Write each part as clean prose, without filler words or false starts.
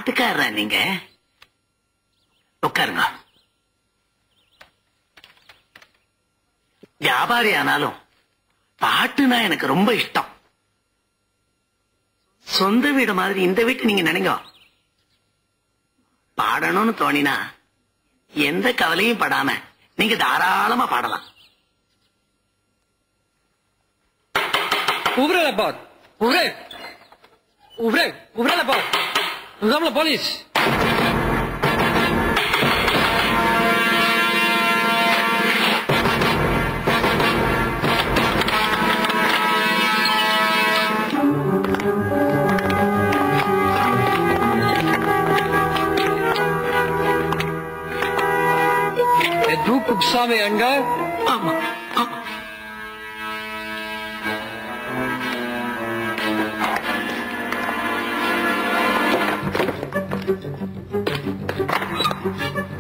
பாட்டுக்காரரா நீங்க? உட்காருங்க. வியாபாரி ஆனாலும் பாட்டுனா எனக்கு ரொம்ப இஷ்டம். சொந்த வீடு மாதிரி இந்த வீட்டு நீங்க நினைங்க. பாடணும்னு தோணினா எந்த கவலையும் படாம நீங்க தாராளமா பாடலாம். Ouvrez la porte. Ouvrez. Ouvrez. Ouvrez la porte. Nous avons la police. Êtes-vous Kupsame Anga? ஆமா.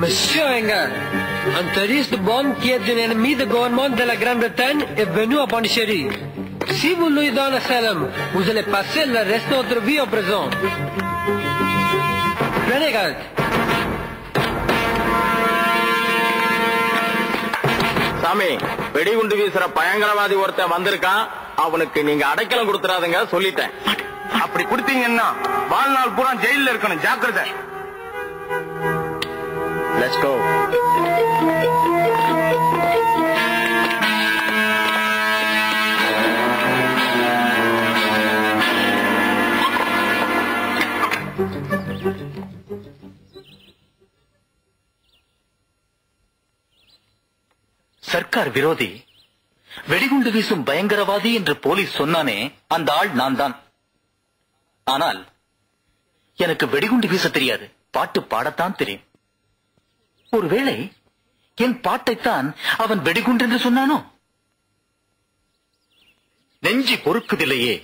Monsieur Engar, un touriste de Bonn qui est un ennemi du gouvernement de la Grande-Bretagne est venu à Pondichéry. Si vous lui donnez l'asylum, vous allez passer le reste de votre vie en prison. Prenez garde. சாமி, வெடிகுண்டு வீசுற பயங்கரவாதி ஒருத்தன் வந்திருக்கான். அவனுக்கு நீங்க அடைக்கலம் கொடுத்துறாதுங்க சொல்லிட்டேன். அப்படி கொடுத்தீங்கன்னா வாழ்நாள் பூரா ஜெயில இருக்கணும். ஜாக்கிரதை. Let's go. சர்க்கார் விரோதி, வெடிகுண்டு வீசும் பயங்கரவாதி என்று போலீஸ் சொன்னானே, அந்த ஆள் நான் தான். ஆனால் எனக்கு வெடிகுண்டு வீச தெரியாது, பாட்டு பாடத்தான் தெரியும். ஒருவேளை என் பாட்டைத்தான் அவன் வெடிகுண்டு என்று சொன்னானோ? நெஞ்சி பொறுக்குதில்லையே,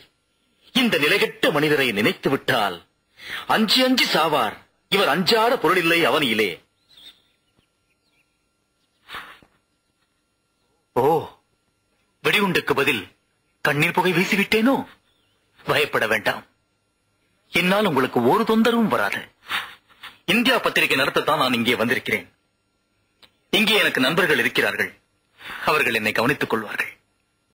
இந்த நிலைகெட்ட மனிதரை நினைத்து விட்டால் அஞ்சி அஞ்சி சாவார் இவர். அஞ்சாத பொருளில்லை அவனிலே. ஓ, வெடிகுண்டுக்கு பதில் கண்ணீர் புகை வீசிவிட்டேனோ? பயப்பட வேண்டாம், என்னால் உங்களுக்கு ஒரு தொந்தரவும் வராது. இந்தியா பத்திரிகை நடத்தத்தான் நான் இங்கே வந்திருக்கிறேன். இங்கே எனக்கு நண்பர்கள் இருக்கிறார்கள், அவர்கள் என்னை கவனித்துக் கொள்வார்கள்.